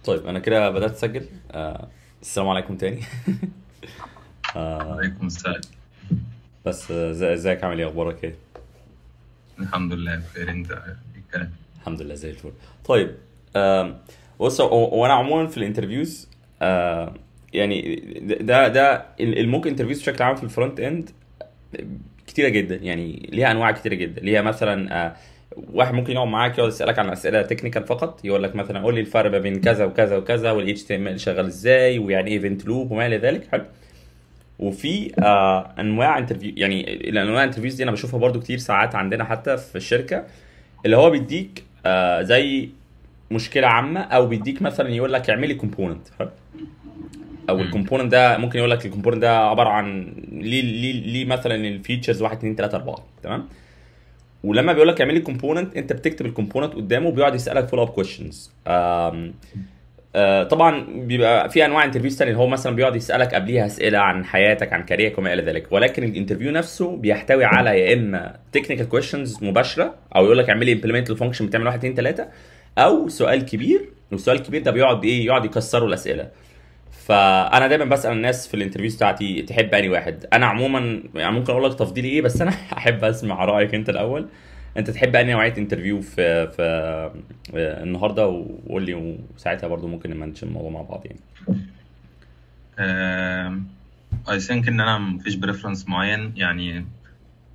طيب انا كده بدأت اسجل. السلام عليكم تاني. عليكم السلام. بس ازيك، عامل ايه، اخبارك ايه؟ الحمد لله بخير. انت إيه الكلام؟ الحمد لله زي الفل. طيب. آم، بص، وانا عموما في الانترفيوز، آه، يعني ده الموك انترفيوز بشكل عام في الفرونت اند كتيره جدا، يعني ليها انواع كتيره جدا. ليها مثلا واحد ممكن يقعد معاك يقعد يسالك عن اسئله تكنيكال فقط، يقول لك مثلا قول لي الفرق ما بين كذا وكذا وكذا، والاتش تي ام ال شغال ازاي، ويعني ايه ايفنت لوب وما الى ذلك. حلو. وفي انواع انترفيو، يعني الانواع الانترفيوز دي انا بشوفها برضو كتير ساعات عندنا حتى في الشركه، اللي هو بيديك زي مشكله عامه، او بيديك مثلا يقول لك اعمل لي كومبوننت. او مم. الكومبوننت ده ممكن يقول لك الكومبوننت ده عباره عن ليه مثلا الفيتشرز 1 2 3 4. تمام. ولما بيقول لك اعمل لي كومبوننت، انت بتكتب الكومبوننت قدامه وبيقعد يسالك فولو اب كويشنز. طبعا بيبقى في انواع انترفيوز تانية، اللي هو مثلا بيقعد يسالك قبليها اسئله عن حياتك، عن كاريرك وما الى ذلك. ولكن الانترفيو نفسه بيحتوي على يا اما تكنيكال كويشنز مباشره، او يقول لك اعمل لي امبلمنت الفانكشن بتعمل 1 2 3، او سؤال كبير. والسؤال الكبير ده بيقعد ايه، يقعد يكسروا الاسئله. فانا دايما بسال الناس في الانترفيوز بتاعتي تحب انهي واحد. انا عموما يعني ممكن اقول لك تفضيلي ايه، بس انا احب اسمع رايك انت الاول. انت تحب انهي نوعيه انترفيو في النهارده، وقول لي، وساعتها برضو ممكن نمنشن الموضوع مع بعض يعني. I think ان انا مفيش بريفرنس معين يعني.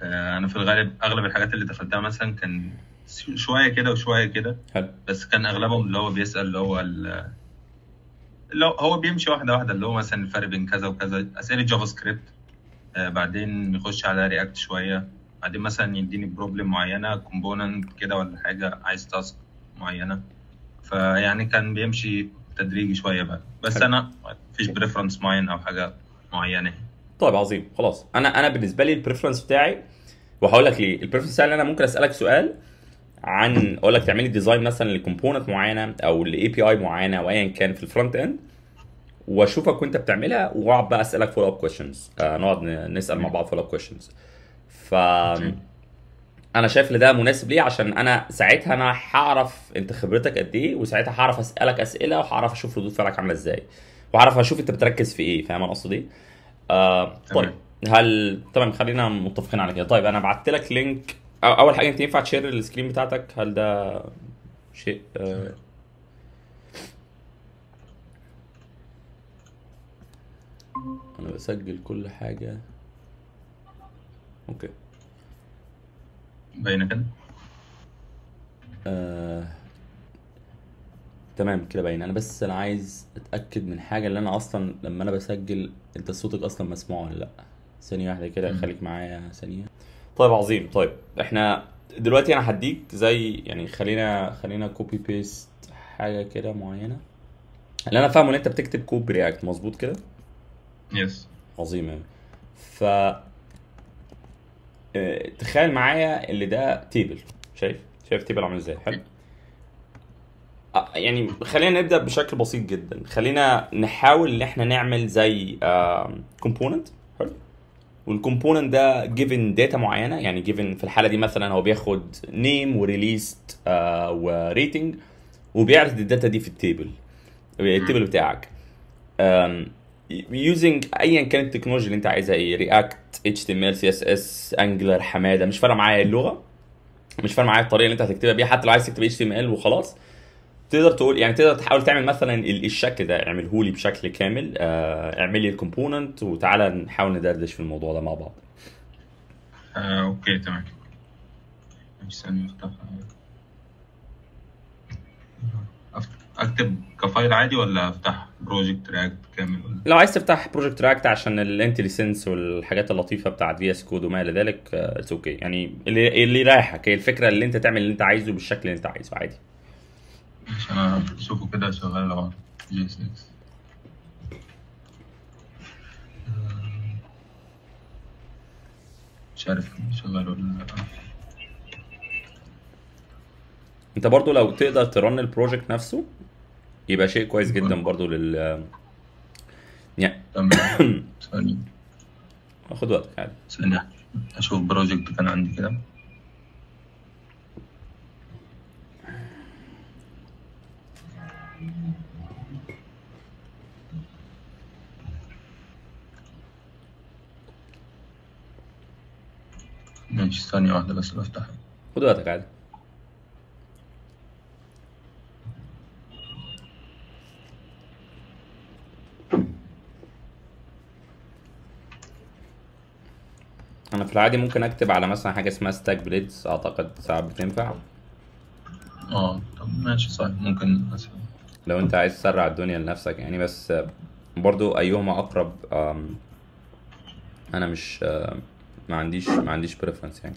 انا في الغالب اغلب الحاجات اللي دخلتها مثلا كان شويه كده وشويه كده. حلو. بس كان اغلبهم اللي هو بيسال اللي هو بيمشي واحده واحده، اللي هو مثلا الفرق بين كذا وكذا، اسئله جافا سكريبت. بعدين يخش على رياكت شويه. بعدين مثلا يديني بروبلم معينه، كومبوننت كده ولا حاجه، عايز تاسك معينه. فيعني كان بيمشي تدريجي شويه بقى، بس حلو. انا مفيش بريفرنس معين او حاجه معينه. طيب عظيم. خلاص، انا بالنسبه لي البريفرنس بتاعي، وهقول لك ليه. البريفرنس بتاعي ان انا ممكن اسالك سؤال عن، اقول لك تعمل لي ديزاين مثلا لكومبوننت معينه او لاي بي اي معينه او ايا كان في الفرونت اند، واشوفك وانت بتعملها، واقعد بقى اسالك فولو اب كويشنز. نقعد نسال مع بعض فولو اب كويشنز. ف اوكي. انا شايف ان ده مناسب ليه، عشان انا ساعتها انا هعرف انت خبرتك قد ايه، وساعتها هعرف اسالك اسئله، وهعرف اشوف ردود فعلك عامله ازاي، وهعرف اشوف انت بتركز في ايه. فاهم انا قصدي ايه؟ طيب. تمام. هل تمام، خلينا متفقين على كده. طيب انا بعت لك لينك. اول حاجه، انت ينفع تشير السكرين بتاعتك؟ هل ده شيء انا بسجل كل حاجه. اوكي. باينه كده. آه... تمام كده باين. انا عايز اتاكد من حاجه، اللي انا اصلا لما انا بسجل انت صوتك اصلا مسموع ولا لا. ثانيه واحده كده، مم. خليك معايا ثانيه. طيب عظيم. طيب احنا دلوقتي انا هديك زي، يعني خلينا كوبي بيست حاجه كده معينه. اللي انا فاهمه ان انت بتكتب كود برياكت، مظبوط كده؟ يس. عظيم يعني. ف تخيل معايا اللي ده تيبل. شايف تيبل عامل ازاي؟ حلو. اوكي. يعني خلينا نبدا بشكل بسيط جدا. خلينا نحاول ان احنا نعمل زي كومبوننت. حلو. والكومبوننت ده جيفن داتا معينه، يعني جيفن في الحاله دي مثلا هو بياخد نيم وريليست وريتنج، وبيعرض الداتا دي في التيبل مم. بتاعك. يوزنج ايا كانت التكنولوجيا اللي انت عايزها، ايه، رياكت، اتش تي ام ال، سي اس اس، انجلر، حماده، مش فارقه معايا اللغه، مش فارقه معايا الطريقه اللي انت هتكتبها بيها. حتى لو عايز تكتب اتش تي ام ال وخلاص، تقدر تقول يعني، تقدر تحاول تعمل مثلا الشكل ده اعمله لي بشكل كامل. اعمل لي الكومبوننت، وتعالى نحاول ندردش في الموضوع ده مع بعض. اوكي تمام. مش ثانية افتحها. اكتب كفايل عادي ولا افتح بروجكت رياكت كامل ولا؟ لو عايز تفتح بروجكت راكت عشان الانتليسنس والحاجات اللطيفه بتاعت في اس كود وما الى ذلك، اتس اوكي يعني. اللي يريحك، هي الفكره اللي انت تعمل اللي انت عايزه بالشكل اللي انت عايزه عادي. عشان انا اشوفه كده شغال على جي اس اكس. مش عارف شغال ولا لا. انت برضو لو تقدر ترن البروجكت نفسه، يبقى شيء كويس جدا برضو يعني. تمام. ثانية. خد وقتك عادي. ثانية اشوف بروجكت كان عندي كده. ماشي، ثانية واحدة بس بفتحها. خد وقتك عادي. انا في العادي ممكن اكتب على مثلا حاجه اسمها ستاك بليدز، اعتقد ساعات بتنفع طب ماشي صح، ممكن مثلا. لو انت عايز تسرع الدنيا لنفسك يعني. بس برضو ايهما اقرب، انا مش ما عنديش بريفرنس يعني.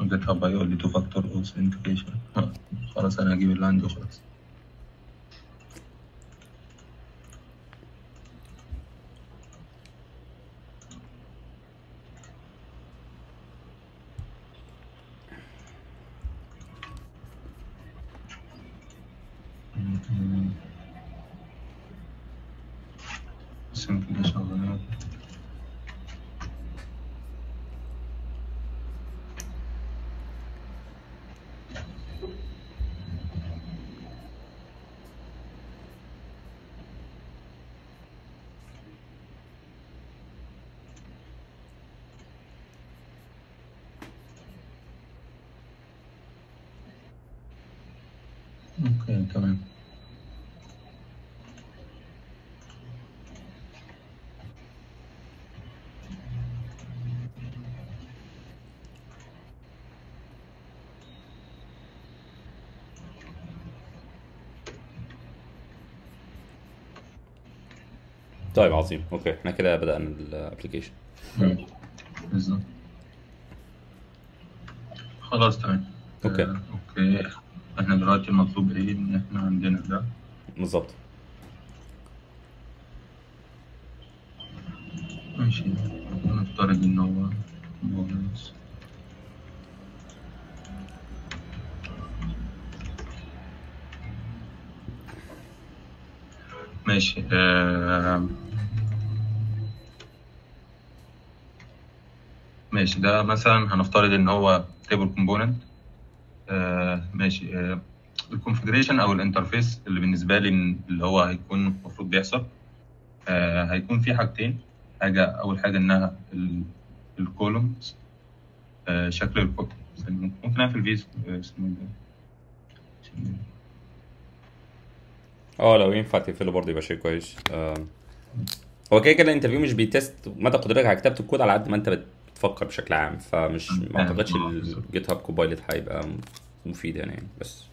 جيت هاب هيقول لي 2 فاكتور اوثنتيكيشن. خلاص انا هجيب اللي عندي وخلاص. authentication شغال. اوكي تمام. طيب عظيم، اوكي احنا كده بدأنا الابلكيشن. بالظبط. خلاص تمام. اوكي اوكي، احنا دلوقتي المطلوب ايه؟ ان احنا عندنا ده. بالظبط. ماشي، نفترض ان هو بونص. ماشي. ماشي، ده مثلا هنفترض ان هو تيبل كومبوننت. ماشي. الكونفجريشن او الانترفيس اللي بالنسبه لي اللي هو هيكون المفروض بيحصل، هيكون في حاجتين. اول حاجه انها الكولومز، شكل الكولوم. ممكن اقفل فيز اسمه لو ينفع تقفله برضه يبقى شيء كويس. هو كده كده الانترفيو مش بيتست مدى قدرتك على كتابة الكود على قد ما انت بتفكر بشكل عام، فمش ما اعتقدش الجيت هاب كوبايلوت هيبقى مفيد يعني بس.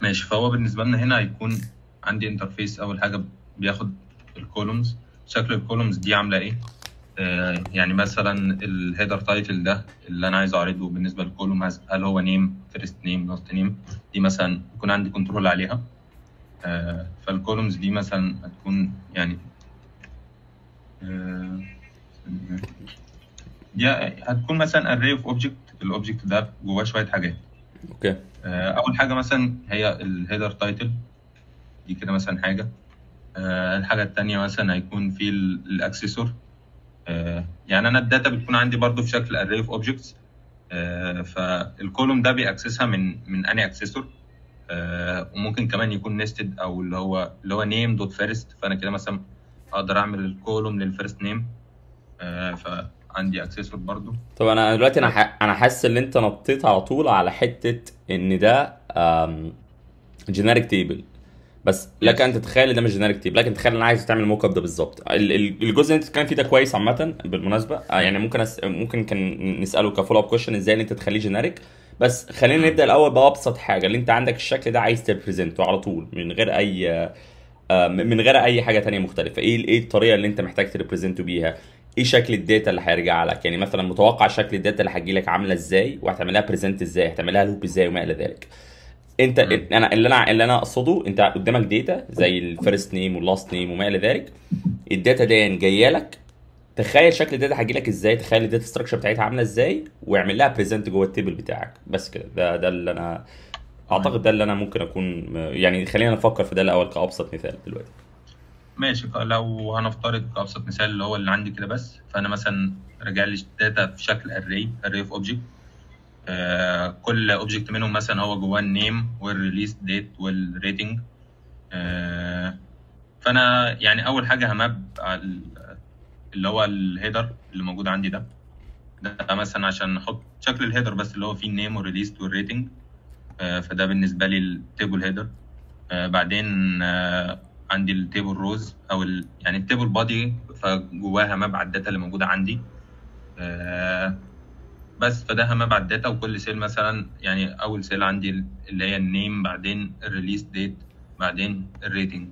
ماشي. فهو بالنسبه لنا هنا هيكون عندي انترفيس. اول حاجه بياخد الكولومز. شكل الكولومز دي عامله ايه؟ يعني مثلا الهيدر تايتل ده اللي انا عايز اعرضه بالنسبه للكولوم، هل هو نيم، فيرست نيم، لاست نيم؟ دي مثلا يكون عندي كنترول عليها. فالكولومز دي مثلا هتكون يعني دي هتكون مثلا array of object. الاوبجكت ده جواه شويه حاجات. اوكي. اول حاجه مثلا هي الهيدر تايتل، دي كده مثلا حاجه. الحاجه الثانيه مثلا هيكون في الاكسسور. يعني انا الداتا بتكون عندي برضو في شكل array of objects. فالكولوم ده بيأكسسها من اني اكسسور. وممكن كمان يكون نيستد، او اللي هو نيم دوت فيرست. فانا كده مثلا اقدر اعمل الكولوم للفيرست نيم. فعندي اكسسور برضو. طب انا دلوقتي انا حاسس ان انت نطيت على طول على حته ان ده جينيريك تيبل، بس لك ان تتخيل ده مش جينيريك تيبل. لكن تخيل انا عايز تعمل موك اب ده بالظبط. الجزء اللي انت بتتكلم فيه ده كويس عامه بالمناسبه. يعني ممكن كان نساله كفول اب كويشن ازاي ان انت تخليه جينيريك. بس خلينا نبدا الاول بابسط حاجه. اللي انت عندك الشكل ده عايز تبريزنته على طول من غير اي حاجه تانية مختلفه. ايه الطريقه اللي انت محتاج تريبريزنته بيها؟ ايه شكل الداتا اللي هيرجع لك؟ يعني مثلا متوقع شكل الداتا اللي هتجي لك عامله ازاي، وهتعملها بريزنت ازاي، هتعملها لوب ازاي، وما الى ذلك. انت اللي انا اقصده، انت قدامك داتا زي الفيرست نيم واللاست نيم وما الى ذلك. الداتا دي جايه لك، تخيل شكل الداتا هتجي لك ازاي، تخيل الداتا ستراكشر بتاعتها عامله ازاي، واعمل لها بريزنت جوه التيبل بتاعك. بس كده. ده اللي انا اعتقد ده اللي انا ممكن اكون يعني. خلينا نفكر في ده الاول كابسط مثال دلوقتي. ماشي. لو هنفترض كأبسط مثال اللي هو اللي عندي كده بس. فانا مثلا راجع لي داتا في شكل array of object. كل اوبجكت منهم مثلا هو جواه النيم والريليس ديت والريتنج. فانا يعني اول حاجه هماب على اللي هو الهيدر اللي موجود عندي ده مثلا عشان احط شكل الهيدر بس اللي هو فيه النيم والريليس والريتنج. فده بالنسبه لي التيبل هيدر. بعدين عندي التيبل روز او يعني التيبل بادي، فجواها ماب على الداتا اللي موجوده عندي. بس فده ماب على الداتا، وكل سيل مثلا يعني اول سيل عندي اللي هي النيم، بعدين الريليس ديت، بعدين الريتنج.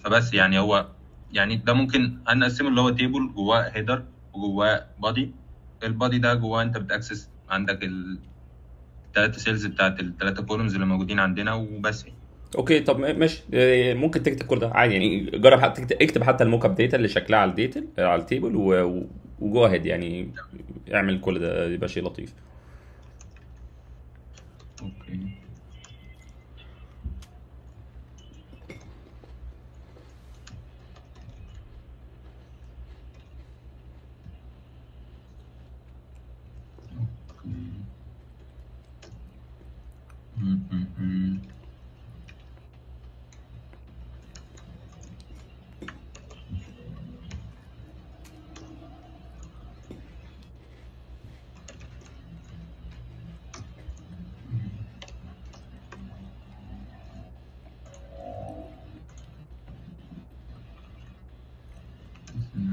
فبس يعني هو يعني ده ممكن هنقسمه اللي هو تيبل جواه هيدر وجواه بادي. البادي ده جواه انت بتاكسس عندك الثلاثه سيلز بتاعت الثلاثه كولومز اللي موجودين عندنا وبس يعني. اوكي طب ماشي، ممكن تكتب كل ده عادي يعني. جرب حتى اكتب حتى الموك اب داتا اللي شكلها على الداتا على التيبل وجو اهيد يعني. اعمل كل ده يبقى شيء لطيف. اوكي.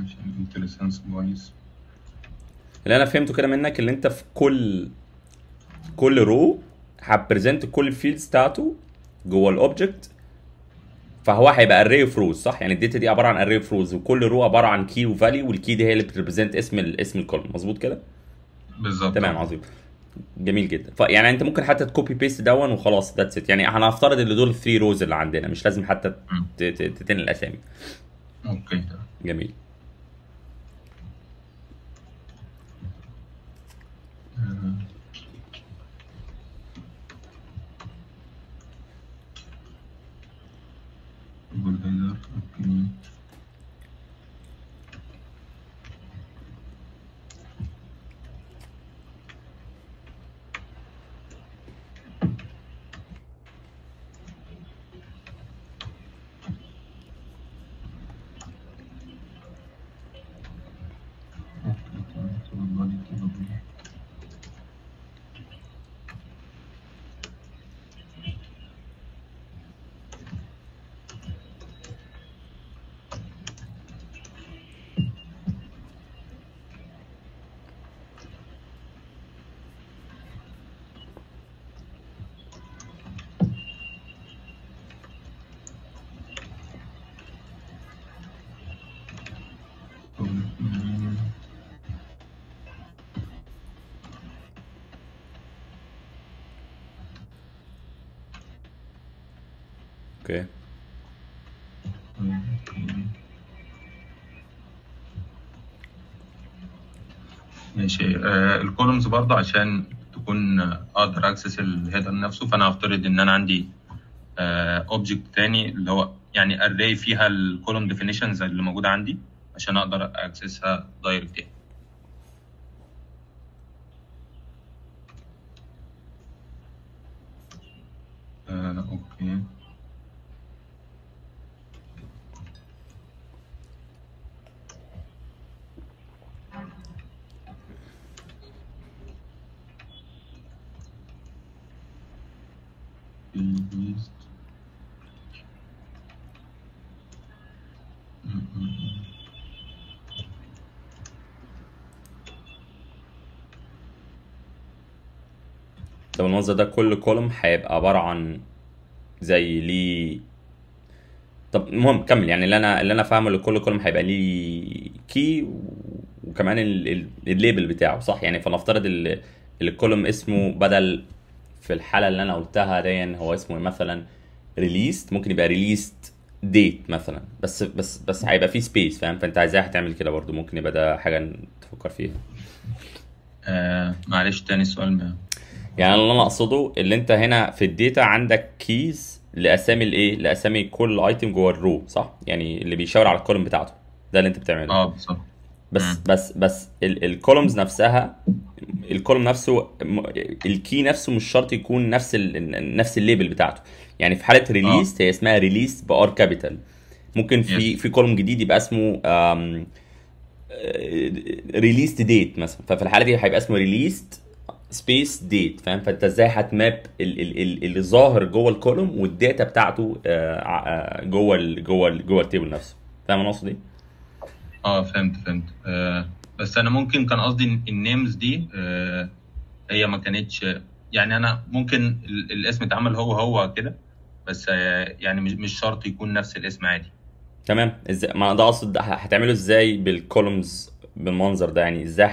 عشان الانتليجنس كويس. اللي انا فهمته كده منك اللي انت في كل رو هبريزنت كل الفيلدز بتاعته جوه الاوبجكت، فهو هيبقى اري اوف روز صح؟ يعني الداتا دي عباره عن اري اوف روز، وكل رو عباره عن كي وفاليو، والكي دي هي اللي بتريبريزنت اسم الكولوم. مظبوط كده؟ بالظبط. تمام عظيم. جميل جدا. فيعني انت ممكن حتى تكوبي بيست دون وخلاص ذاتس ات. يعني هنفترض ان دول 3 روز اللي عندنا، مش لازم حتى تتنقل الاسامي. اوكي تمام. جميل. اوكي. اوكي. ماشي. الكولومز برضه عشان تكون اقدر اكسس الهيدر نفسه، فانا هفترض ان انا عندي اوبجكت تاني اللي هو يعني اري فيها الكولوم ديفينيشنز اللي موجوده عندي عشان اقدر اكسسها دايركت يعني. اوكي. طب المنظر ده كل كولوم هيبقى عباره عن زي ليه. طب المهم كمل. يعني اللي انا فاهمه ان كل كولوم هيبقى ليه كي وكمان الليبل بتاعه صح؟ يعني فنفترض الكولوم اسمه بدل في الحاله اللي انا قلتها دي هو اسمه مثلا ريليست، ممكن يبقى ريليست ديت مثلا، بس هيبقى فيه سبيس فاهم؟ فانت ازاي هتعمل كده برضو؟ ممكن يبقى ده حاجه تفكر فيها. معلش تاني السؤال بقى. يعني اللي انا اقصده اللي انت هنا في الداتا عندك كيز لاسامي الايه، لاسامي كل ايتم جوه الرو صح؟ يعني اللي بيشاور على الكولوم بتاعته، ده اللي انت بتعمله. بالظبط. مم. بس الكولومز نفسها، الكولوم نفسه الكي نفسه مش شرط يكون نفس الليبل بتاعته. يعني في حاله اه ريليست هي اسمها ريليس بار كابيتال، ممكن في يس. في كولوم جديد يبقى اسمه ريليست ديت مثلا، ففي الحاله دي هيبقى اسمه ريليست سبيس ديت، فاهم؟ فانت ازاي هتماب اللي ظاهر جوه الكولوم والداتا بتاعته جوه التيبل نفسه، فاهم انا اقصد ايه؟ اه فهمت. بس انا ممكن كان قصدي النيمز دي هي ما كانتش، يعني انا ممكن الاسم اتعمل هو كده، بس يعني مش شرط يكون نفس الاسم عادي. تمام. ازاي؟ ما ده اقصد هتعمله ازاي بالكولومز بالمنظر ده؟ يعني ازاي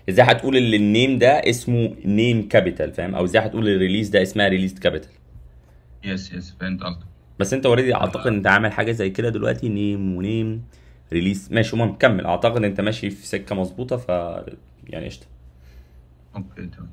هتقول ان النيم ده اسمه نيم كابيتال، فاهم؟ او ازاي هتقول الريليز ده اسمها ريليز كابيتال؟ يس فهمت قصدك. بس انت اوريدي اعتقد آه، انت عامل حاجه زي كده دلوقتي، نيم ونيم ريليز، ماشي. المهم كمل، اعتقد انت ماشي في سكه مظبوطه، يعني قشطه. اوكي تمام.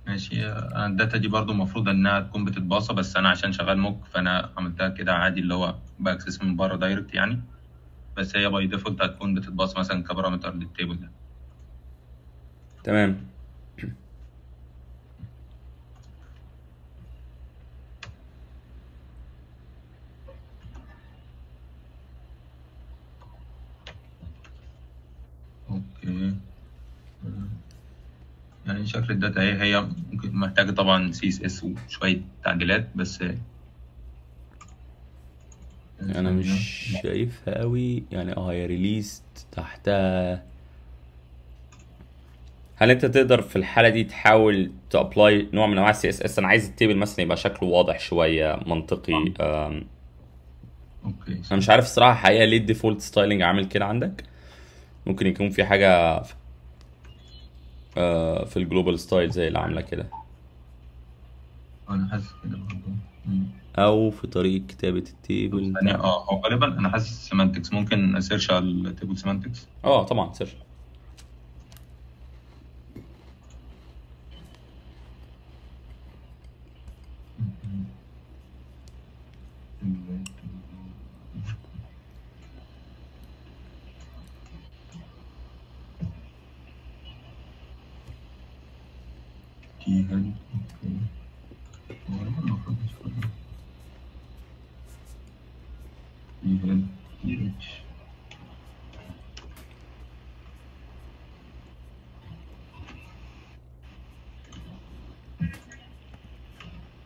ماشي. الداتا دي برضو المفروض انها تكون بتتباصى، بس انا عشان شغال موك فانا عملتها كده عادي، اللي هو باكسس من بره دايركت يعني. بس هي باي ديفولت هتكون بتتباصى مثلا كبارامتر للتيبل ده. تمام. اوكي. يعني شكل الداتا هي ممكن محتاجة طبعا سي اس اس وشوية تعديلات بس. انا مش ثانية. شايفها قوي يعني. هي ريليست تحتها. هل انت تقدر في الحاله دي تحاول تابلاي نوع من انواع السي اس اس؟ انا عايز التيبل مثلا يبقى شكله واضح شويه منطقي. اوكي انا ثانية. مش عارف الصراحه حقيقه ليه الديفولت ستايلنج عامل كده عندك. ممكن يكون في حاجه في الجلوبال ستايل زي اللي عامله كده، انا حاسس كده برضه. او في طريقه كتابه التيبل طب ثانية، انت. هو غالبا انا حاسس سيمانتكس، ممكن اسيرش على التيبل سيمانتكس. اه طبعا سير. كي هيد. اوكي. هو غالباً المفروض مش كده. كي هيد كي اتش.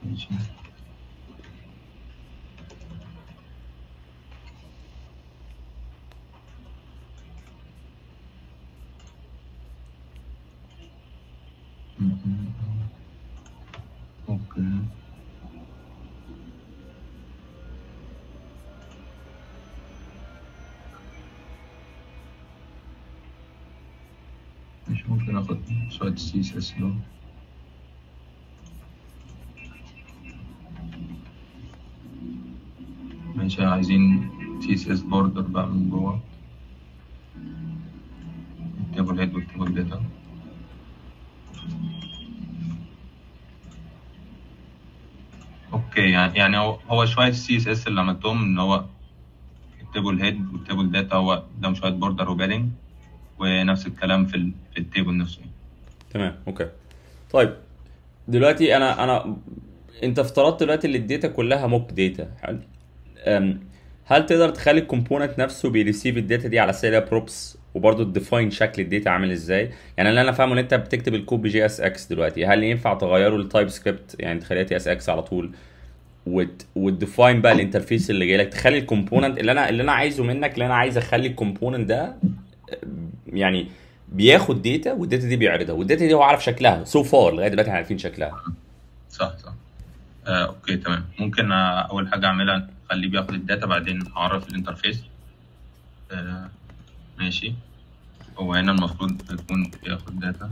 ماشي. اوكي. مش ممكن اخد شوية سي اس اس لو. ماشي، عايزين سي اس اس بوردر بقى من جوه التيبل هيد والتيبل داتا. اوكي، يعني هو شويه سي اس اس اللي عملتهم ان هو التيبل هيد والتيبل داتا هو ده شويه بوردر وبادنج، ونفس الكلام في التيبل نفسه. تمام اوكي. طيب دلوقتي انت افترضت دلوقتي ان الداتا كلها موك داتا. هل تقدر تخلي الكومبوننت نفسه بيريسيف الداتا دي على سيريا بروبس، وبرضه تديفاين شكل الداتا عامل ازاي؟ يعني اللي انا فاهمه ان انت بتكتب الكود بجي اس اكس دلوقتي، هل ينفع تغيره لتايب سكريبت يعني تخليها تي اس اكس على طول، وتديفاين بقى الانترفيس اللي جاي لك، تخلي الكومبوننت اللي انا عايزه منك، اللي انا عايز اخلي الكومبوننت ده يعني بياخد داتا، والداتا دي بيعرضها، والداتا دي هو عارف شكلها سو فار لغايه دلوقتي احنا عارفين شكلها. صح. اوكي تمام. ممكن اول حاجه اعملها اخليه بياخد الداتا، بعدين اعرف الانترفيس. آه ماشي. هو هنا المفروض يكون بياخد داتا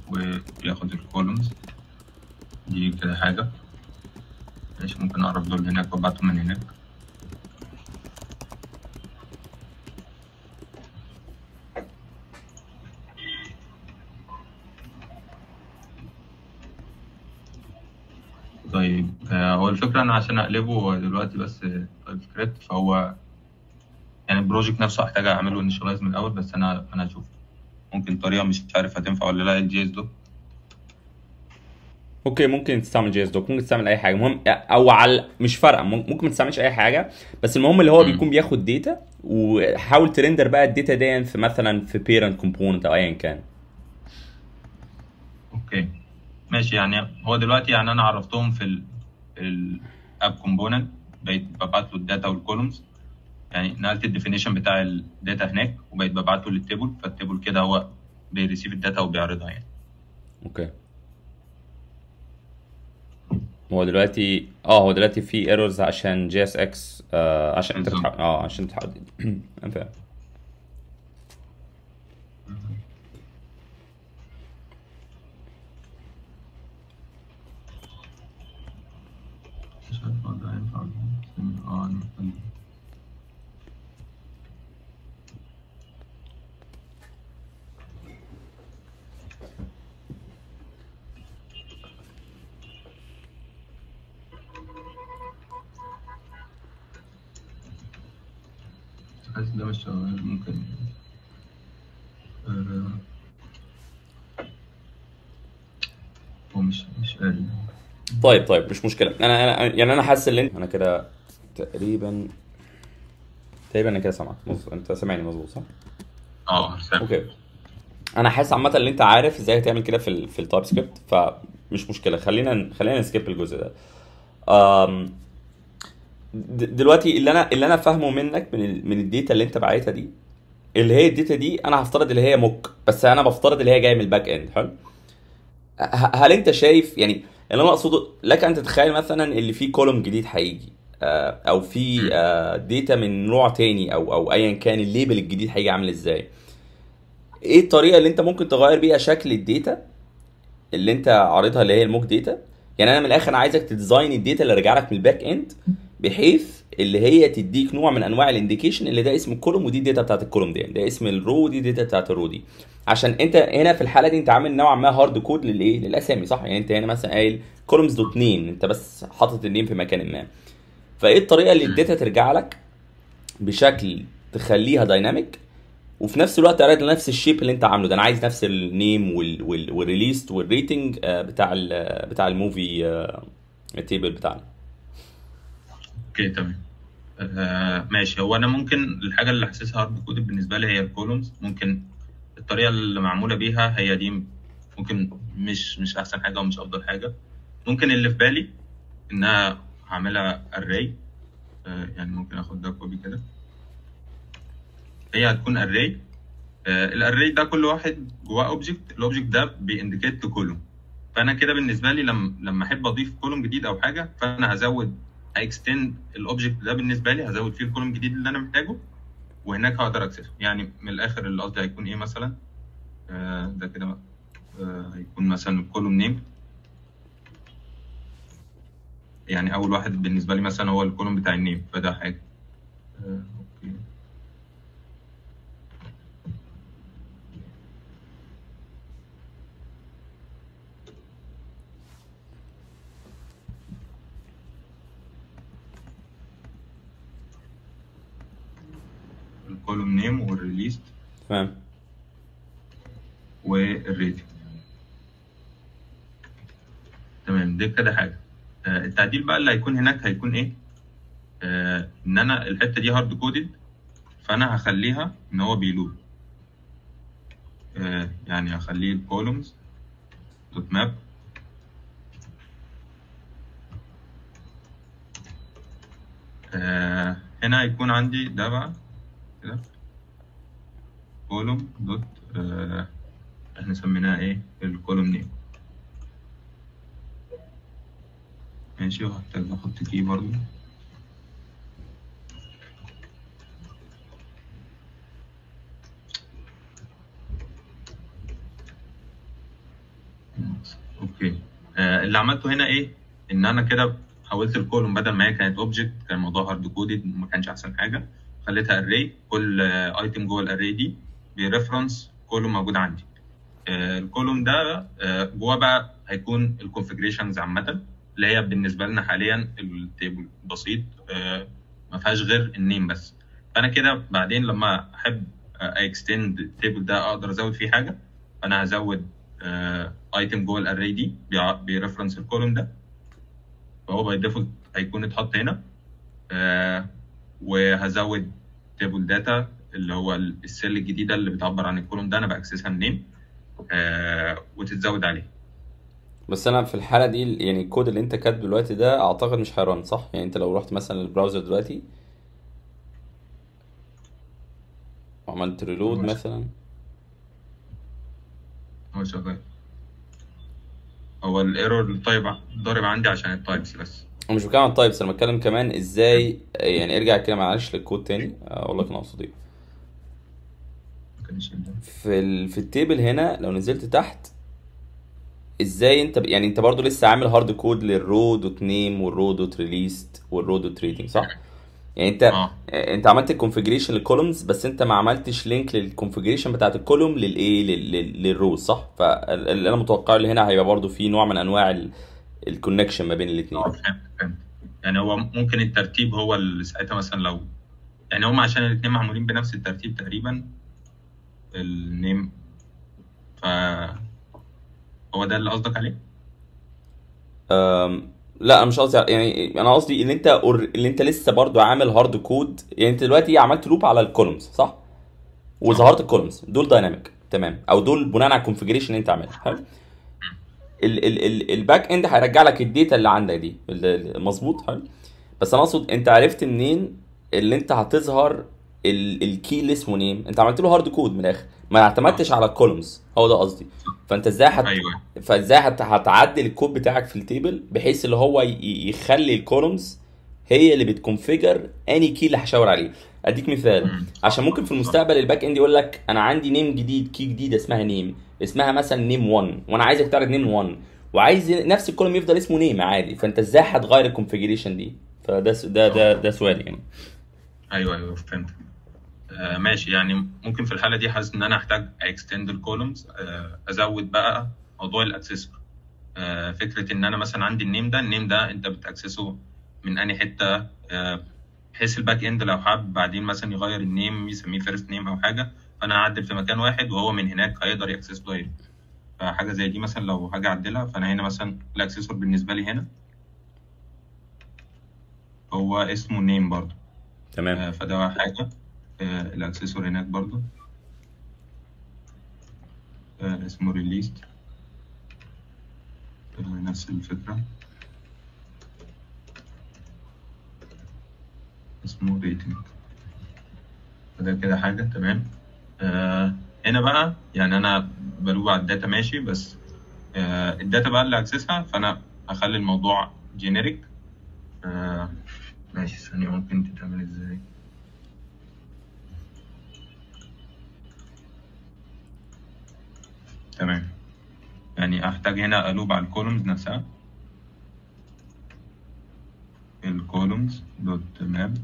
وبياخد الكولومز دي كده حاجه. ماشي، ممكن اقرب دول هناك وابعتهم من هناك. طيب هو الفكرة أنا عشان أقلبه دلوقتي بس تايب سكريبت، فهو يعني البروجكت نفسه هحتاج أعمله انيشالايز من الأول، بس أنا هشوف ممكن طريقة مش عارف هتنفع ولا لا، الجي اس دوت. اوكي، ممكن تستعمل جي اس دوك، ممكن تستعمل اي حاجه، المهم او على مش فارقه، ممكن ما تستعملش اي حاجه، بس المهم اللي هو بيكون بياخد داتا، وحاول ترندر بقى الداتا دي في مثلا في بيرنت كومبوننت او ايا كان. أوكي ماشي، يعني هو دلوقتي يعني أنا عرفتهم في الاب كومبوننت، بقيت ببعت له الداتا والكولومز، يعني نقلت الديفينيشن بتاع الداتا هناك وبقيت ببعته للتيبل، فالتيبل كده هو بيريسيف الداتا وبيعرضها يعني. اوكي. هو دلوقتي في ايرورز عشان جي اس اكس، عشان انت بالظبط. عشان تحاول. انا فاهم. مش عارف هو ده ينفع ولا لا. أنا محتاج. حاسس ده مش شغال، ممكن آه، هو مش قادر. طيب مش مشكله، يعني انا حاسس ان انا كده تقريبا انا كده سامعك مظبوط، انت سامعني مظبوط صح؟ سامع. اوكي. انا حاسس عامه ان انت عارف ازاي تعمل كده في التايب سكريبت، فمش مشكله، خلينا نسكيب الجزء ده. أم... دلوقتي اللي انا فاهمه منك من الداتا اللي انت باعتها دي، اللي هي الداتا دي انا هفترض اللي هي موك، بس انا بفترض اللي هي جايه من الباك اند. حلو. هل انت شايف يعني اللي انا اقصده، لك ان تتخيل مثلا اللي فيه كولوم جديد هيجي، او في مم. داتا من نوع تاني، او ايا كان الليبل الجديد هيجي عامل ازاي؟ ايه الطريقه اللي انت ممكن تغير بيها شكل الداتا اللي انت عارضها اللي هي الموك داتا؟ يعني انا من الاخر انا عايزك تديزاين الداتا اللي راجع لك من الباك اند، بحيث اللي هي تديك نوع من انواع الانديكيشن اللي ده اسم الكولوم ودي الداتا بتاعت الكولوم دي، ده اسم الرو ودي الداتا بتاعت الرو دي. عشان انت هنا في الحاله دي انت عامل نوعا ما هارد كود للايه، للاسامي صح؟ يعني انت هنا مثلا قايل كولومز دوت نيم، انت بس حاطط النيم في مكان ما. فايه الطريقه اللي مم. الداتا ترجع لك بشكل تخليها دايناميك، وفي نفس الوقت اعرض نفس الشيب اللي انت عامله ده؟ انا عايز نفس النيم والريليست والريتنج بتاع الموفي، التيبل بتاعنا. اوكي تمام. ماشي، هو انا ممكن الحاجه اللي حاسسها هارد كودد بالنسبه لي هي الكولومز. ممكن الطريقه اللي معموله بيها هي دي، ممكن مش احسن حاجه ومش افضل حاجه. ممكن اللي في بالي انها هعملها اري، يعني ممكن اخد ده كوبي كده، هي هتكون اري. الاري ده كل واحد جواه اوبجكت، الاوبجكت ده بينديكيت كولوم. فانا كده بالنسبه لي لما احب اضيف كولوم جديد او حاجه، فانا هاكستند الاوبجكت ده، بالنسبه لي هزود فيه الكولوم الجديد اللي انا محتاجه، وهناك هقدر اكسسه. يعني من الاخر اللي قصدي هيكون ايه مثلا، ده كده هيكون مثلا الكولوم نيم. يعني اول واحد بالنسبه لي مثلا هو الكولوم بتاع النيم، فده حاجه. اوكي. الكولوم نيم والريليست تمام. والريتنج. تمام، دي كده حاجه. التعديل بقى اللي هيكون هناك هيكون ايه؟ ان انا الحته دي هارد كودد، فانا هخليها ان هو بيلود. يعني هخليه الكولومز دوت ماب. هنا هيكون عندي ده بقى كده كولوم دوت، احنا سميناها ايه؟ الكولوم نيم. ماشي، وهحتاج احط كي برضو. اوكي. اللي عملته هنا ايه؟ ان انا كده حولت الكولوم بدل ما هي كانت اوبجكت، كان الموضوع هارد كودد ما كانش احسن حاجه، خليتها اري. كل ايتم جوه الاري دي بيرفرنس كولوم موجود عندي. الكولوم ده جوه بقى هيكون الكونفجريشنز عامه، اللي هي بالنسبه لنا حاليا التيبل بسيط ما فيهاش غير النيم بس. فانا كده بعدين لما احب اكستند التيبل ده اقدر ازود فيه حاجه، فانا هزود ايتم جوه الاري دي بيرفرنس الكولوم ده، فهو باي ديفولت هيكون اتحط هنا. وهزود تيبل داتا اللي هو السيل الجديده اللي بتعبر عن الكولوم ده انا باكسسها منين، وتتزود عليه. بس انا في الحاله دي يعني الكود اللي انت كاتبه دلوقتي ده اعتقد مش هيران، صح؟ يعني انت لو رحت مثلا البراوزر دلوقتي وعملت ريلود هو مثلا، هو شغال. هو الايرور التايب ضارب عندي عشان التايبس بس. انا مش بتكلم عن التايبس، انا بتكلم كمان ازاي. يعني ارجع كده معلش للكود تاني اقول لك انا اقصد ايه. ممكن نشيل ده. في التيبل هنا لو نزلت تحت، ازاي انت يعني انت برضو لسه عامل هارد كود للرو دوت نيم والرو دوت ريليست والرو دوت ريتنج، صح؟ يعني اه انت عملت الكونفجريشن للكولومز، بس انت ما عملتش لينك للكونفجريشن بتاعت الكولوم للايه للروز، صح؟ فاللي انا متوقعه اللي هنا هيبقى برضو في نوع من انواع الكونكشن ما بين الاثنين. فهمت. يعني هو ممكن الترتيب هو اللي ساعتها مثلا لو، يعني هم عشان الاثنين معمولين بنفس الترتيب تقريبا النيم، فهو ده اللي قصدك عليه؟ لا انا مش قصدي يعني انا قصدي ان انت اللي انت لسه برضو عامل هارد كود. يعني انت دلوقتي عملت لوب على الكولومز، صح؟ صح. وظهرت الكولومز دول دايناميك، تمام، او دول بناء على الكونفجريشن اللي انت عاملها، حلو. الباك اند هيرجع لك الداتا اللي عندك دي مظبوط، حلو. بس انا اقصد انت عرفت منين اللي انت هتظهر الكي اللي اسمه نيم؟ انت عملت له هارد كود من الاخر، ما صح. اعتمدتش على الكولومز، هو ده قصدي. فانت ازاي ايوه فازاي هتعدل الكود بتاعك في التيبل بحيث اللي هو يخلي الكولومز هي اللي بتكونفيجر اني كي اللي هشاور عليه. اديك مثال، عشان ممكن في صح. المستقبل الباك اند يقول لك انا عندي نيم جديد، كي جديده اسمها نيم، اسمها مثلا نيم 1، وانا عايزك تعرض نيم 1، وعايز نفس الكولوم يفضل اسمه نيم عادي. فانت ازاي هتغير الكونفيجريشن دي؟ فده ده سؤال يعني. ايوه فهمت. ماشي. يعني ممكن في الحاله دي حاسس ان انا احتاج اكستند الكولومز، ازود بقى موضوع الاكسسور. فكره ان انا مثلا عندي النيم ده انت بتاكسسه من انهي حته، بحيث الباك اند لو حابب بعدين مثلا يغير النيم يسميه فيرست نيم او حاجه، فانا هعدل في مكان واحد وهو من هناك هيقدر ياكسس دايركت. فحاجه زي دي مثلا لو هاجي اعدلها، فانا هنا مثلا الاكسسور بالنسبه لي هنا هو اسمه نيم برضه. تمام. فده حاجه. الاكسسور هناك برضه اسمه ريليست، نفس الفكره اسمه ريتنج. فده كده حاجه تمام. هنا بقى يعني انا بلوب على الداتا ماشي، بس الداتا بقى اللي اكسسها فانا هخلي الموضوع جينيريك. ماشي. ثانية ممكن تتعمل ازاي؟ تمام. يعني احتاج هنا الوب على الكولومز نفسها، الكولومز دوت ماب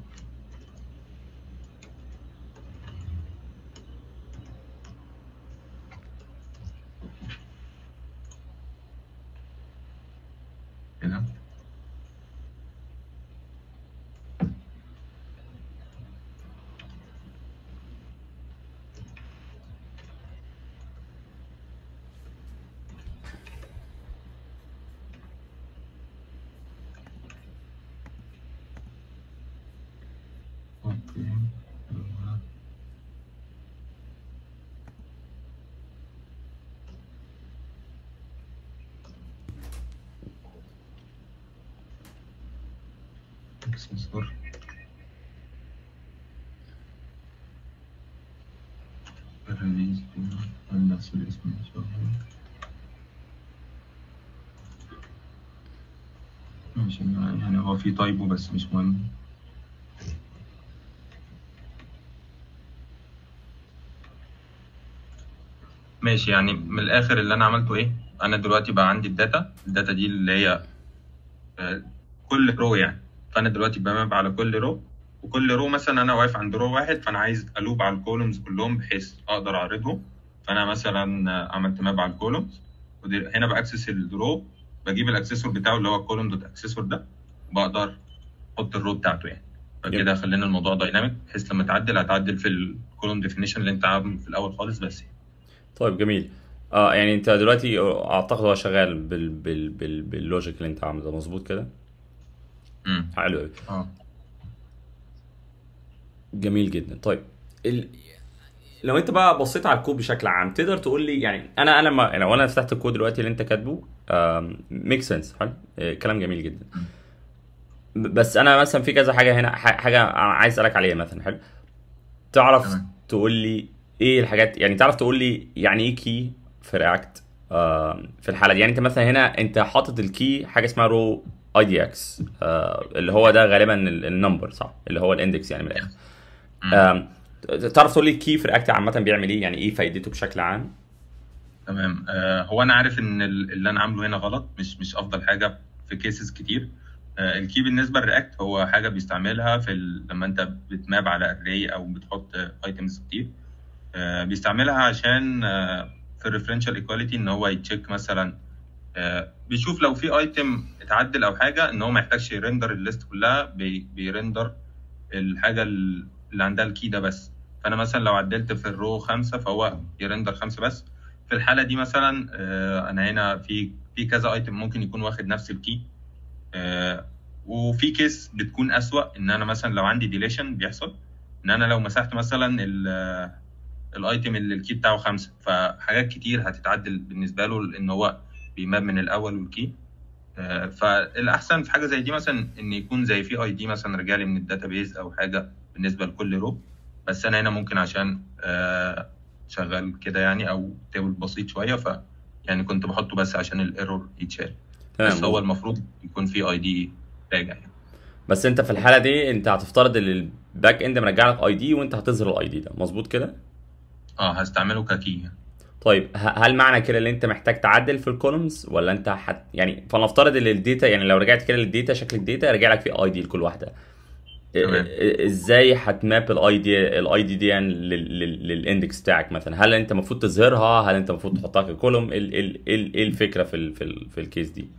كده. اوكي. اكسسور ريليز نفس الاسم ان شاء الله. ماشي. يعني هو في تايبو بس مش مهم. ماشي. يعني من الاخر اللي انا عملته ايه، انا دلوقتي بقى عندي الداتا دي اللي هي كل رو يعني. فانا دلوقتي بماب على كل رو، وكل رو مثلا انا واقف عند رو واحد، فانا عايز الوب على الكولومز كلهم بحيث اقدر اعرضهم. فانا مثلا عملت ماب على الكولومز، هنا باكسس الرو، بجيب الاكسسور بتاعه اللي هو الكولوم دوت اكسسور ده، وبقدر احط الرو بتاعته يعني. فكده خلينا الموضوع دايناميك بحيث لما تعدل هتعدل في الكولوم ديفينيشن اللي انت عامله في الاول خالص بس يعني. طيب جميل. يعني انت دلوقتي اعتقد هو شغال باللوجيك اللي انت عامله ده، مظبوط كده؟ حلو قوي. اه جميل جدا. طيب ال... لو انت بقى بصيت على الكود بشكل عام، تقدر تقول لي يعني انا لو انا فتحت الكود دلوقتي اللي انت كاتبه، ميك سنس، حلو، كلام جميل جدا. بس انا مثلا في كذا حاجه هنا، حاجه عايز اسالك عليها مثلا، حلو. تعرف تمام. تقول لي ايه الحاجات، يعني تعرف تقول لي يعني ايه كي في رياكت في الحاله دي؟ يعني انت مثلا هنا انت حاطط الكي حاجه اسمها رو اي دي اكس، اللي هو ده غالبا النمبر، صح؟ اللي هو الاندكس يعني من الاخر. آم، تعرف تقول لي الكي في رياكت عامه بيعمل ايه؟ يعني ايه فايدته بشكل عام؟ تمام. هو انا عارف ان اللي انا عامله هنا غلط، مش افضل حاجه في كيسز كتير. الكي بالنسبه للرياكت هو حاجه بيستعملها لما انت بتماب على اري او بتحط ايتمز كتير. بيستعملها عشان في الريفرنشال ايكواليتي ان هو يتشيك مثلا، بيشوف لو في ايتم اتعدل او حاجه ان هو ما يحتاجش يرندر الليست كلها، بيرندر الحاجه اللي عندها الكي ده بس. فانا مثلا لو عدلت في الرو 5 فهو يرندر 5 بس. في الحاله دي مثلا انا هنا في كذا ايتم ممكن يكون واخد نفس الكي. وفي كيس بتكون اسوأ، ان انا مثلا لو عندي ديليشن بيحصل ان انا لو مسحت مثلا الايتم اللي الكي بتاعه 5، فحاجات كتير هتتعدل بالنسبه له ان هو بيماب من الاول والكي. فالاحسن في حاجه زي دي مثلا ان يكون زي في اي دي مثلا رجالي من الداتابيز او حاجه بالنسبه لكل رو. بس انا هنا ممكن عشان شغال كده يعني، او تيبل بسيط شويه، يعني كنت بحطه بس عشان الايرور يتشال. تمام، بس هو المفروض يكون في اي دي راجع يعني. بس انت في الحاله دي انت هتفترض ان الباك اند مرجع لك اي دي وانت هتظهر الاي دي ده، مظبوط كده؟ هستعمله ككي يعني. طيب هل معنى كده ان انت محتاج تعدل في الكولومز، ولا انت يعني فلنفترض ان الداتا، يعني لو رجعت كده للداتا، شكل الداتا رجع لك فيه اي دي لكل واحده، تمام. ازاي هتماب الاي دي دي للاندكس بتاعك مثلا؟ هل انت المفروض تظهرها؟ هل انت المفروض تحطها ككولوم؟ ايه الفكره في الكيس دي؟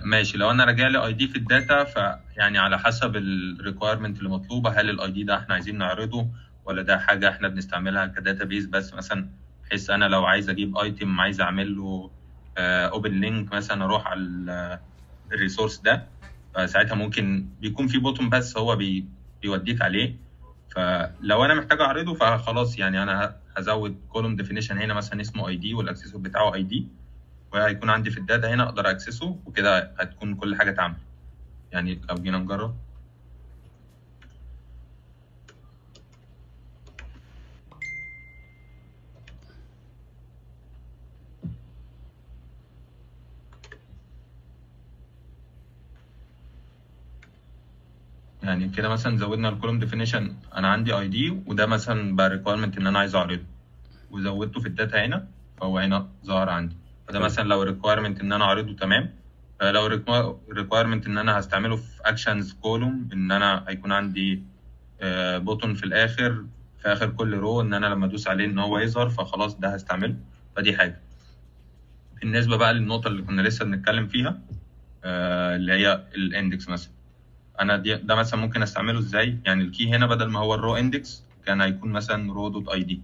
ماشي. لو انا راجع لي اي دي في الداتا، فيعني على حسب الريكويرمنت اللي مطلوبه، هل الاي دي ده احنا عايزين نعرضه ولا ده حاجه احنا بنستعملها كداتا بيز بس مثلا. بحيث انا لو عايز اجيب ايتم عايز اعمل له اوبن لينك مثلا، اروح على الريسورس ده، فساعتها ممكن بيكون في بوتون بس هو بيوديك عليه. فلو انا محتاج اعرضه فخلاص يعني انا هزود كولوم ديفينيشن هنا مثلا اسمه اي دي والاكسسور بتاعه اي دي، وهيكون عندي في الداتا هنا اقدر اكسسه، وكده هتكون كل حاجه اتعملت. يعني لو جينا نجرب، يعني كده مثلا زودنا الكولوم ديفينيشن، انا عندي اي دي وده مثلا بقى ريكويرمنت ان انا عايز اعرضه، وزودته في الداتا هنا فهو هنا ظهر عندي. فده تمام. مثلا لو ريكويرمنت ان انا اعرضه تمام. لو ريكويرمنت ان انا هستعمله في اكشنز كولوم، ان انا هيكون عندي بوتون في الاخر، في اخر كل رو، ان انا لما ادوس عليه ان هو يظهر، فخلاص ده هستعمله. فدي حاجه. بالنسبه بقى للنقطه اللي كنا لسه بنتكلم فيها، اللي هي الاندكس مثلا، انا ده مثلا ممكن استعمله ازاي؟ يعني الكي هنا بدل ما هو الرو اندكس كان هيكون مثلا رو دوت اي دي.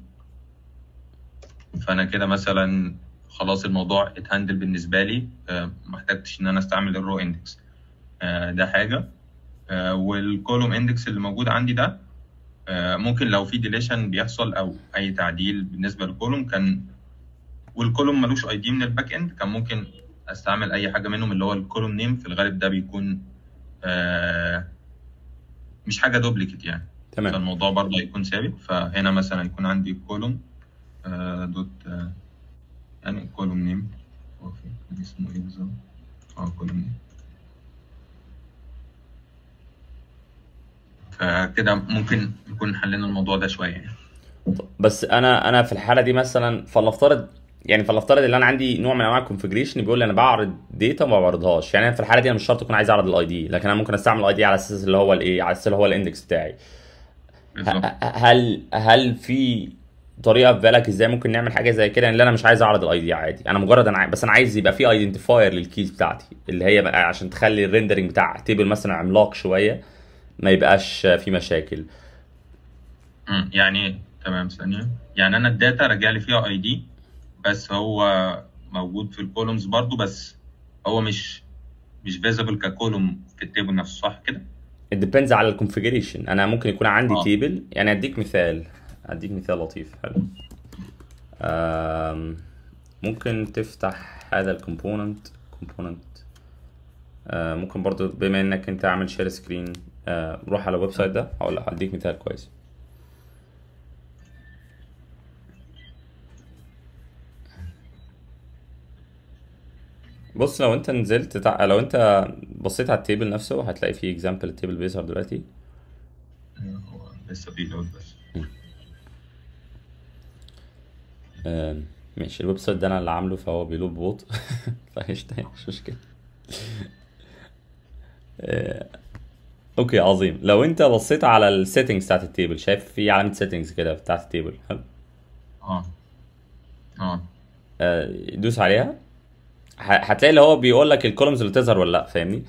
فانا كده مثلا خلاص الموضوع اتهندل بالنسبه لي، ما احتاجتش ان انا استعمل الرو اندكس. ده حاجه. والكولوم اندكس اللي موجود عندي ده، ممكن لو في ديليشن بيحصل او اي تعديل بالنسبه للكولوم كان، والكولوم ملوش اي دي من الباك اند، كان ممكن استعمل اي حاجه منهم اللي هو الكولوم نيم. في الغالب ده بيكون مش حاجه دوبليكيت يعني، تمام. فالموضوع برضه هيكون ثابت. فهنا مثلا هيكون عندي كولوم دوت يعني كولوم نيم، هو كان اسمه ايه بالظبط؟ كولوم نيم. فكده ممكن يكون حلينا الموضوع ده شويه يعني. بس انا في الحاله دي مثلا فلنفترض، يعني فلنفترض ان انا عندي نوع من انواع الكونفجريشن بيقول لي انا بعرض داتا وما بعرضهاش. يعني أنا في الحاله دي انا مش شرط اكون عايز اعرض الاي دي، لكن انا ممكن استعمل الاي دي على اساس اللي هو الايه، على اساس اللي هو الاندكس بتاعي. بالظبط. هل في طريقه في بالك ازاي ممكن نعمل حاجه زي كده؟ ان انا مش عايز اعرض الاي دي عادي، انا مجرد بس انا عايز يبقى في ايدنتيفاير للكيز بتاعتي، اللي هي بقى عشان تخلي الريندرنج بتاع تيبل مثلا عملاق شويه، ما يبقاش في مشاكل. يعني تمام، ثانيه. يعني انا الداتا راجع لي فيها اي دي، بس هو موجود في الكولومز برضو، بس هو مش فيزبل ككولوم في التيبل نفسه، صح كده؟ it depends على الكونفيجريشن. انا ممكن يكون عندي اه. تيبل، يعني اديك مثال لطيف حلو. ممكن تفتح هذا الكومبوننت ممكن برضو بما انك انت عامل شير سكرين، روح على الويب سايت ده، هقول لك هديك مثال كويس. بص لو انت نزلت لو انت بصيت على التيبل نفسه هتلاقي فيه اكزامبل التيبل بيظهر دلوقتي. هو لسه بيلود بس. ماشي، الويب سايت ده انا اللي عامله فهو بيلود ببطء فقشطة مش مشكلة. اوكي عظيم. لو انت بصيت على السيتنجز بتاعت التيبل، شايف في علامة سيتنجز كده بتاعت التيبل؟ حلو. اه. اه. دوس عليها، هتلاقي اللي هو بيقول لك الكولومز اللي تظهر ولا لا، فاهمني؟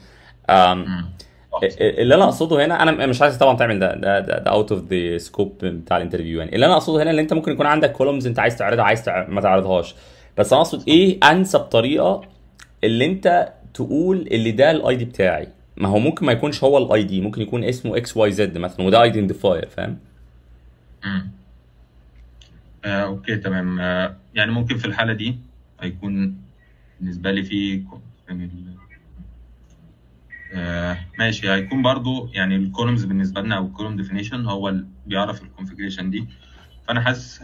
اللي انا اقصده هنا، انا مش عايز طبعا تعمل ده اوت اوف ذا سكوب بتاع الانترفيو. يعني اللي انا اقصده هنا ان انت ممكن يكون عندك كولومز انت عايز تعرضها، ما تعرضهاش. بس انا اقصد ايه انسب طريقه اللي انت تقول اللي ده الاي دي بتاعي. ما هو ممكن ما يكونش هو الاي دي، ممكن يكون اسمه اكس واي زد مثلا، وده ايدنتيفاير، فاهم؟ اوكي تمام. يعني ممكن في الحالة دي هيكون بالنسبة لي في ماشي، هيكون برضو يعني الكولومز بالنسبة لنا، او الكولوم ديفينيشن هو اللي بيعرف الكونفيجريشن دي. فانا حاسس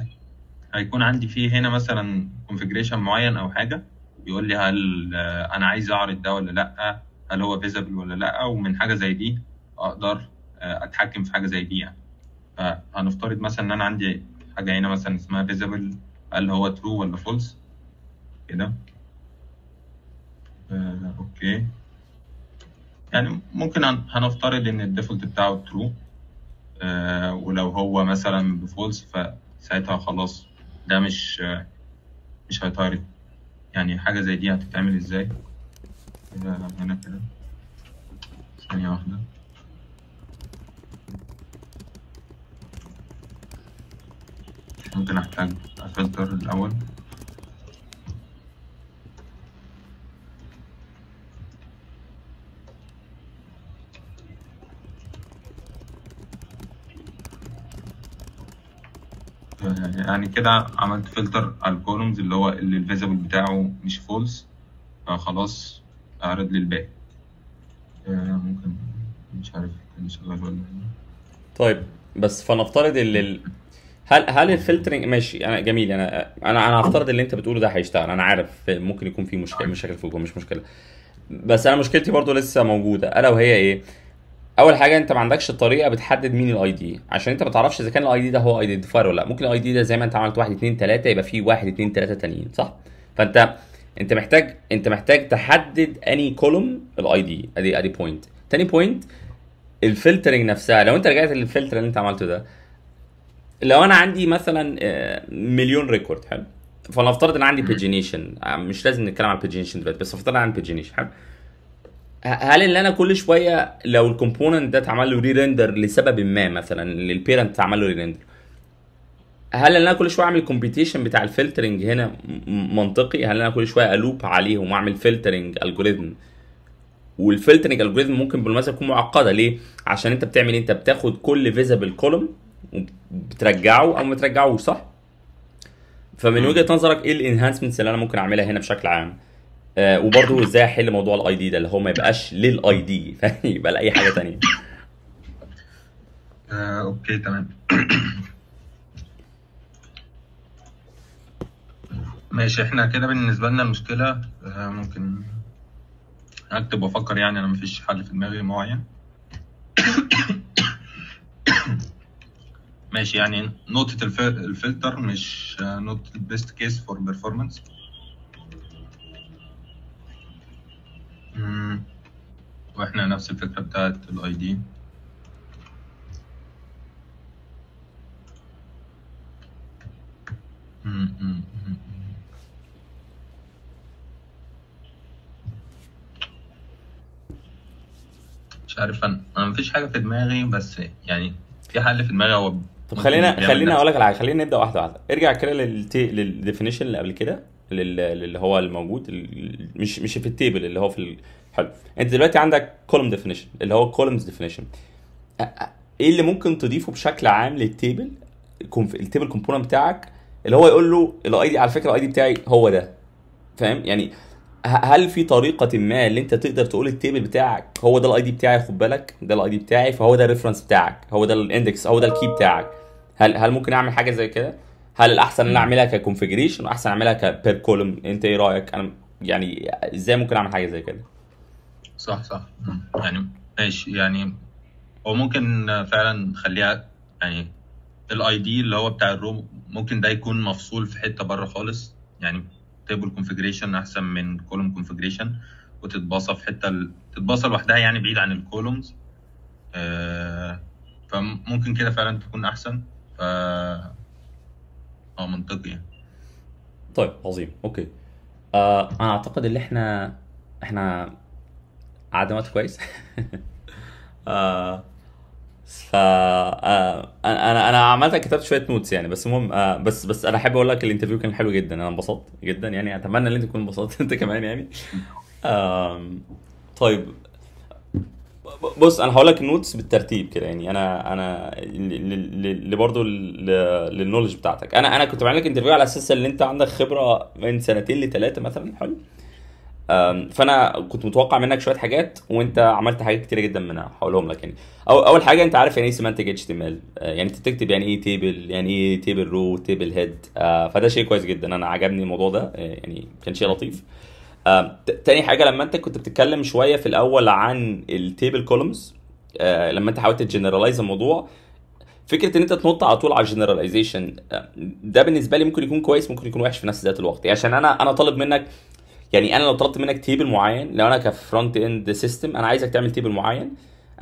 هيكون عندي فيه هنا مثلا كونفيجريشن معين او حاجة يقول لي هل انا عايز اعرض ده ولا لا، هل هو فيزبل ولا لا، ومن حاجة زي دي اقدر اتحكم في حاجة زي دي يعني. فهنفترض مثلا ان انا عندي حاجة هنا مثلا اسمها فيزبل، هل هو ترو ولا فولس كده. اوكي. يعني ممكن هنفترض ان الديفولت بتاعه ترو، ولو هو مثلا بفولس فساعتها خلاص ده مش هيطارد. يعني حاجة زي دي هتتعمل ازاي؟ كده هنا كده، ثانية واحدة. ممكن احتاج افلتر الاول. يعني كده عملت فلتر على الكولومز اللي هو اللي الفيزبل بتاعه مش فولس، فخلاص اعرض لي الباقي. ممكن مش عارف كان شغال ولا. طيب بس فنفترض هل الفلترنج ماشي، انا جميل، انا هفترض اللي انت بتقوله ده هيشتغل. انا عارف ممكن يكون في مشاكل في الجو، مش مشكله. بس انا مشكلتي برضو لسه موجوده، الا وهي ايه؟ اول حاجه انت ما عندكش طريقه بتحدد مين الاي دي، عشان انت ما تعرفش اذا كان الاي دي ده هو ايدنتيفاير ولا لا. ممكن الاي دي ده زي ما انت عملت 1 2 3 يبقى فيه 1 2 3 تانيين، صح؟ فانت محتاج تحدد اني كولوم الاي دي. ادي بوينت. تاني بوينت الفلترنج نفسها. لو انت رجعت للفلتر اللي انت عملته ده، لو انا عندي مثلا مليون ريكورد، حلو، فلنفترض ان عندي بيجينيشن. مش لازم نتكلم عن البيجينيشن دلوقتي، بس نفترض ان عندي بيجينيشن، حلو. هل اللي انا كل شويه لو الكومبوننت ده اتعمل له ري ريندر لسبب ما، مثلا للبيرنت اتعمل له ري ريندر، هل انا كل شويه اعمل كومبيتيشن بتاع الفلترنج هنا منطقي؟ هل انا كل شويه الوب عليهم واعمل فلترنج الجوريزم؟ والفلترنج الجوريزم ممكن بالمناسبه تكون معقده. ليه؟ عشان انت بتعمل انت بتاخد كل فيزبل كولوم وبترجعه او ما ترجعوش، صح؟ فمن وجهه نظرك ايه الانهانسمنتس اللي انا ممكن اعملها هنا بشكل عام؟ وبرضه ازاي احل موضوع الاي دي ده اللي هو ما يبقاش للاي دي يبقى لاي حاجه ثانيه. اوكي تمام. ماشي، احنا كده بالنسبه لنا المشكله ممكن اكتب وافكر. يعني انا مفيش حل في دماغي معين. ماشي، يعني نقطة الفلتر مش نقطة البيست كيس فور بيرفورمانس. واحنا نفس الفكرة بتاعت الاي دي. مش عارف، انا مفيش حاجة في دماغي، بس يعني في حل في دماغي هو طب ممكن بيعمل خلينا نفس. اقول لك على حاجه، خلينا نبدا واحده واحده. ارجع كده للديفينيشن اللي قبل كده، اللي هو الموجود، مش في التيبل اللي هو حلو. انت دلوقتي عندك كولوم ديفينيشن اللي هو كولومز ديفينيشن. ايه اللي ممكن تضيفه بشكل عام للتيبل، التيبل كومبوننت بتاعك، اللي هو يقول له الاي دي، على فكره الاي دي بتاعي هو ده، فاهم يعني؟ هل في طريقه ما اللي انت تقدر تقول التيبل بتاعك هو ده الاي دي بتاعي، خد بالك ده الاي دي بتاعي، فهو ده الريفرنس بتاعك، هو ده الاندكس، هو ده الكي بتاعك؟ هل ممكن اعمل حاجه زي كده؟ هل الاحسن ان انا مم. اعملها ككونفيجريشن واحسن اعملها كبير كولوم؟ انت ايه رايك؟ انا يعني ازاي ممكن اعمل حاجه زي كده؟ صح. يعني ماشي، يعني هو ممكن فعلا نخليها، يعني الاي دي اللي هو بتاع الروم ممكن ده يكون مفصول في حته بره خالص، يعني تيبل كونفيجريشن احسن من كولوم كونفيجريشن، وتتباصى في حته تتباصى لوحدها يعني بعيد عن الكولومز. فممكن كده فعلا تكون احسن. ف منطقي يعني. طيب عظيم، اوكي. انا اعتقد ان احنا قعدنا وقت كويس. آه ف انا عملت كتبت شويه نوتس يعني، بس المهم بس انا احب اقول لك الانترفيو كان حلو جدا، انا انبسطت جدا يعني، اتمنى ان انت تكون انبسطت انت كمان يعني. طيب بص، انا هقول لك النوتس بالترتيب كده يعني. انا اللي برضه للنولج بتاعتك، انا كنت بعمل لك انترفيو على اساس ان انت عندك خبره من سنتين لثلاثه مثلا، حلو. فانا كنت متوقع منك شويه حاجات، وانت عملت حاجات كتيره جدا منها، هقولهم لك يعني. اول حاجه، انت عارف يعني ايه سيمانتك اتش تي ام ال؟ يعني انت تكتب يعني ايه تيبل، يعني ايه تيبل رو، تيبل هيد. فده شيء كويس جدا، انا عجبني الموضوع ده، يعني كان شيء لطيف. تاني حاجه، لما انت كنت بتتكلم شويه في الاول عن التيبل كولومز، لما انت حاولت تجنرالايز الموضوع، فكره ان انت تنط على طول على الجنراليزيشن، ده بالنسبه لي ممكن يكون كويس، ممكن يكون وحش في نفس ذات الوقت يعني. عشان انا طالب منك، يعني انا لو طلبت منك تيبل معين، لو انا كفرونت اند سيستم انا عايزك تعمل تيبل معين،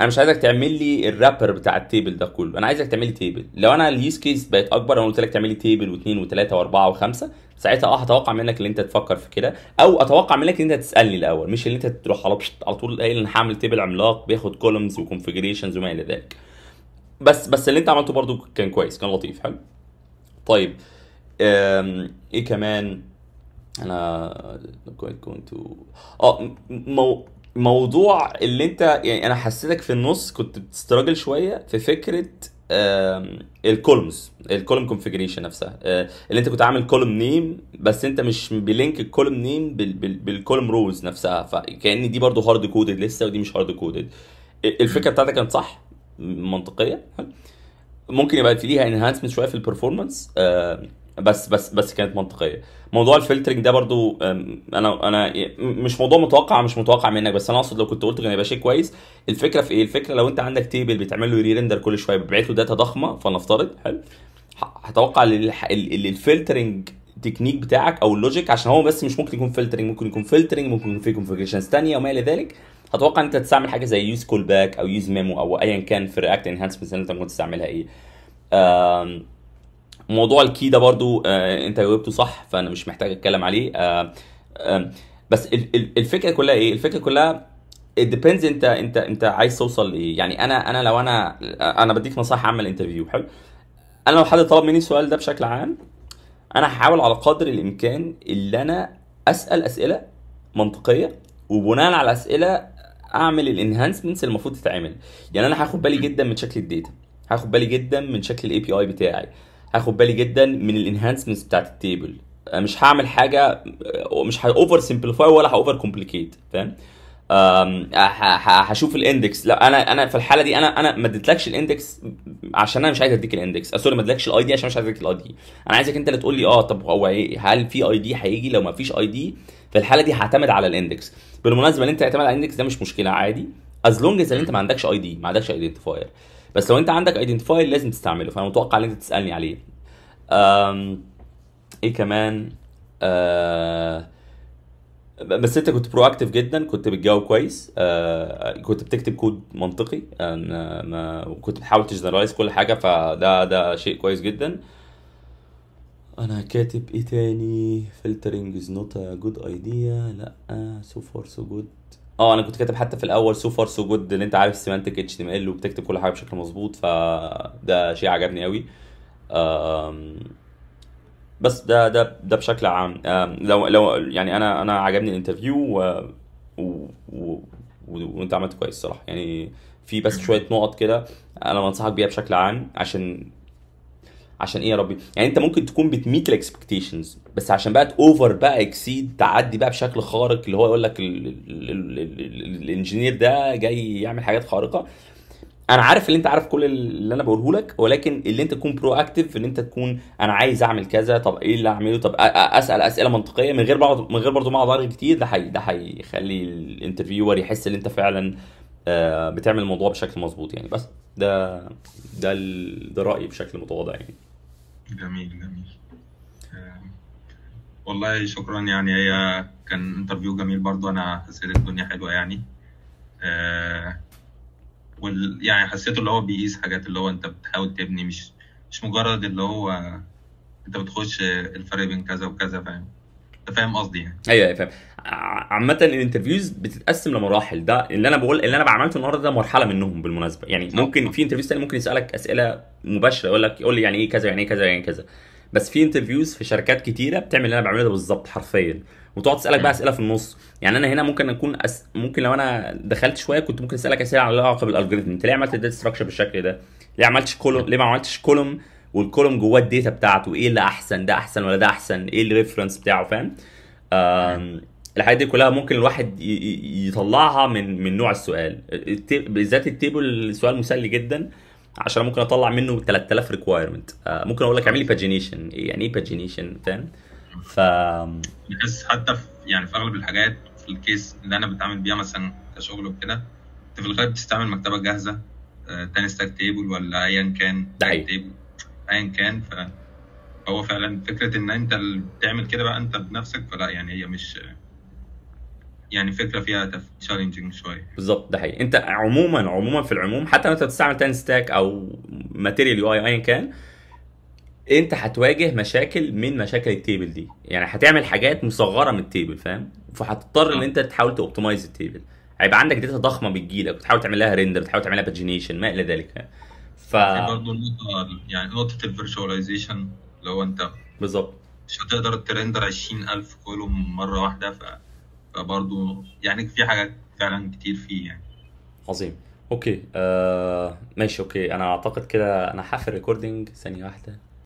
انا مش عايزك تعمل لي الرابر بتاع التيبل ده كله، انا عايزك تعمل لي تيبل. لو انا اليوز كيس بقت اكبر، انا قلت لك تعمل لي تيبل واثنين وثلاثه واربعه وخمسه، ساعتها هتوقع منك ان انت تفكر في كده، او اتوقع منك ان انت تسالني الاول، مش ان انت تروح على طول قايل انا هعمل تيبل عملاق بياخد كولومز وكونفيجريشنز وما الى ذلك. بس اللي انت عملته برضو كان كويس، كان لطيف، حلو. طيب ايه كمان؟ انا going to موضوع اللي انت يعني، انا حسيتك في النص كنت بتستراجل شويه في فكره الكولوم كونفيجريشن نفسها، اللي انت كنت عامل كولوم نيم، بس انت مش بلينك الكولوم نيم بالكولوم روز نفسها، فكأن دي برضو هارد كودد لسه، ودي مش هارد كودد. الفكره بتاعتك كانت صح، منطقيه، ممكن يبقى في ليها انهانسمنت شويه في البرفورمانس، بس كانت منطقيه. موضوع الفلترنج ده برضو، انا مش موضوع مش متوقع منك، بس انا اقصد لو كنت قلت كان يبقى شيء كويس. الفكره في ايه؟ الفكره لو انت عندك تيبل بتعمل له ري ريندر كل شويه، بتبعت له داتا ضخمه، فنفترض حلو، هتوقع الفلترنج تكنيك بتاعك او اللوجيك، عشان هو بس مش ممكن يكون فلترنج، ممكن يكون فلترنج، ممكن يكون في كونفيجريشنز ثانيه وما الى ذلك. اتوقع ان انت تستعمل حاجه زي يوز كول باك او يوز ميمو او ايا كان في رياكت انهانسمنت اللي انت ممكن تستعملها ايه. موضوع الكي ده برضو انت جاوبته صح، فانا مش محتاج اتكلم عليه. بس الفكره كلها ايه؟ الفكره كلها it depends، انت عايز توصل لايه يعني. انا لو انا بديك نصائح عامه الانترفيو، حلو. انا لو حد طلب مني السؤال ده بشكل عام، انا هحاول على قدر الامكان اللي انا اسال اسئله منطقيه، وبناء على اسئله اعمل الانهانسمنتس اللي المفروض تتعمل. يعني انا هاخد بالي جدا من شكل الداتا، هاخد بالي جدا من شكل الاي بي اي بتاعي، هاخد بالي جدا من الانهانسمنتس بتاعت التيبل. مش هعمل حاجه، مش هاوفر سمبليفاي ولا هاوفر كومبليكيت، فاهم؟ هشوف الاندكس. لا انا في الحاله دي انا ما اديتلكش الاندكس عشان انا مش عايز اديك الاندكس، سوري، ما اديتلكش الاي دي عشان مش عايز اديك الاي دي. انا عايزك انت اللي تقول لي طب هو ايه، هل في اي دي هيجي؟ لو ما فيش اي دي في الحاله دي هعتمد على الاندكس. بالمناسبه، اللي انت تعتمد على الاندكس ده مش مشكله، عادي، از لونج از انت ما عندكش اي دي، ما عندكش ايدنتيفاير. بس لو انت عندك ايدنتيفاير لازم تستعمله، فانا متوقع ان انت تسالني عليه. أم... ايه كمان؟ أه... بس انت كنت برو اكتف جدا، كنت بتجاوب كويس، كنت بتكتب كود منطقي، كنت بتحاول تجنرالايز كل حاجه، فده شيء كويس جدا. انا كاتب ايه تاني؟ filtering is not a good idea، لا so far so good. انا كنت كاتب حتى في الاول so far so good، ان انت عارف السيمانتك اتش تي ام ال وبتكتب كل حاجه بشكل مظبوط، فده شيء عجبني قوي. آم، بس ده بشكل عام. لو يعني انا عجبني الانترفيو و... و... وانت عملت كويس صراحه يعني. في بس شويه نقط كده انا بنصحك بيها بشكل عام، عشان ايه يا ربي؟ يعني انت ممكن تكون بتميت الاكسبكتيشنز، بس عشان بقى اوفر بقى اكسيد، تعدي بقى بشكل خارق، اللي هو يقول لك الانجينير ده جاي يعمل حاجات خارقه. انا عارف اللي انت عارف كل اللي انا بقوله لك، ولكن اللي انت تكون برو اكتيف، ان انت تكون انا عايز اعمل كذا، طب ايه اللي اعمله، طب اسال اسئله منطقيه من غير برضه ما اقعد ارغي كتير. ده هيخلي الانترفيور يحس ان انت فعلا بتعمل الموضوع بشكل مظبوط يعني. بس ده رايي بشكل متواضع يعني. جميل جميل. آه، والله شكرا يعني، هي كان انترفيو جميل برضو، انا حسيت الدنيا حلوه يعني. آه، يعني حسيته اللي هو بيقيس حاجات، اللي هو انت بتحاول تبني، مش مجرد اللي هو انت بتخش الفرق بين كذا وكذا، فاهم؟ انت فاهم قصدي يعني. ايوه فاهم. عامة الانترفيوز بتتقسم لمراحل، ده اللي انا بعملته النهارده، ده مرحلة منهم بالمناسبة يعني. صح ممكن صح. في انترفيوز تاني ممكن يسألك أسئلة مباشرة، يقول لي يعني ايه كذا، يعني ايه كذا، يعني إيه كذا. بس في انترفيوز في شركات كتيرة بتعمل اللي انا بعمله ده بالظبط حرفيا، وتقعد تسألك بقى مم. أسئلة في النص. يعني انا هنا ممكن اكون ممكن لو انا دخلت شوية كنت ممكن اسألك أسئلة على علاقة بالالجوريثم، انت ليه عملت الداتا ستراكشر بالشكل ده؟ ليه عملتش كولوم؟ ليه ما عملتش كولوم والكولوم جواه الداتا بتاعته؟ ايه اللي احسن، ده احسن ولا ده احسن؟ ايه الريفرنس بتاعه؟ فاهم؟ مم. الحاجات دي كلها ممكن الواحد يطلعها من نوع السؤال. بالذات التيبل السؤال مسلي جدا، عشان ممكن اطلع منه 3000 ريكوايرمنت. ممكن اقول لك اعمل لي باجينيشن، يعني ايه باجينيشن؟ فاهم؟ ف بحس حتى في يعني في اغلب الحاجات، في الكيس اللي انا بتعامل بيها مثلا كشغل وكده، انت في الغالب بتستعمل مكتبه جاهزه، تاني ستاك تيبل ولا ايا كان ده تاج حقيقي. تيبل، ايا كان. فهو فعلا فكره ان انت اللي بتعمل كده بقى انت بنفسك، فلا يعني هي مش يعني فكره فيها تشالنجينج شويه. بالظبط، ده حقيقي. انت عموما في العموم، حتى لو انت بتستعمل تاني ستاك او ماتيريال يو اي ايا كان، انت هتواجه مشاكل من مشاكل التيبل دي، يعني هتعمل حاجات مصغره من التيبل، فاهم؟ فهتضطر ان صح. انت تحاول توبتمايز التيبل. هيبقى عندك داتا ضخمه بتجيلك، وتحاول تعمل لها ريندر، تحاول تعمل لها باجينيشن، ما الى ذلك، فاهم؟ ف وفي برضه نقطه، يعني نقطه الفيرشواليزيشن، لو انت بالظبط. مش هتقدر ترندر 20,000 كولوم مرة واحدة، فبرضه يعني في حاجات فعلا كتير فيه يعني. عظيم. اوكي، ماشي. اوكي، انا اعتقد كده انا هقفل ريكوردنج ثانيه واحده.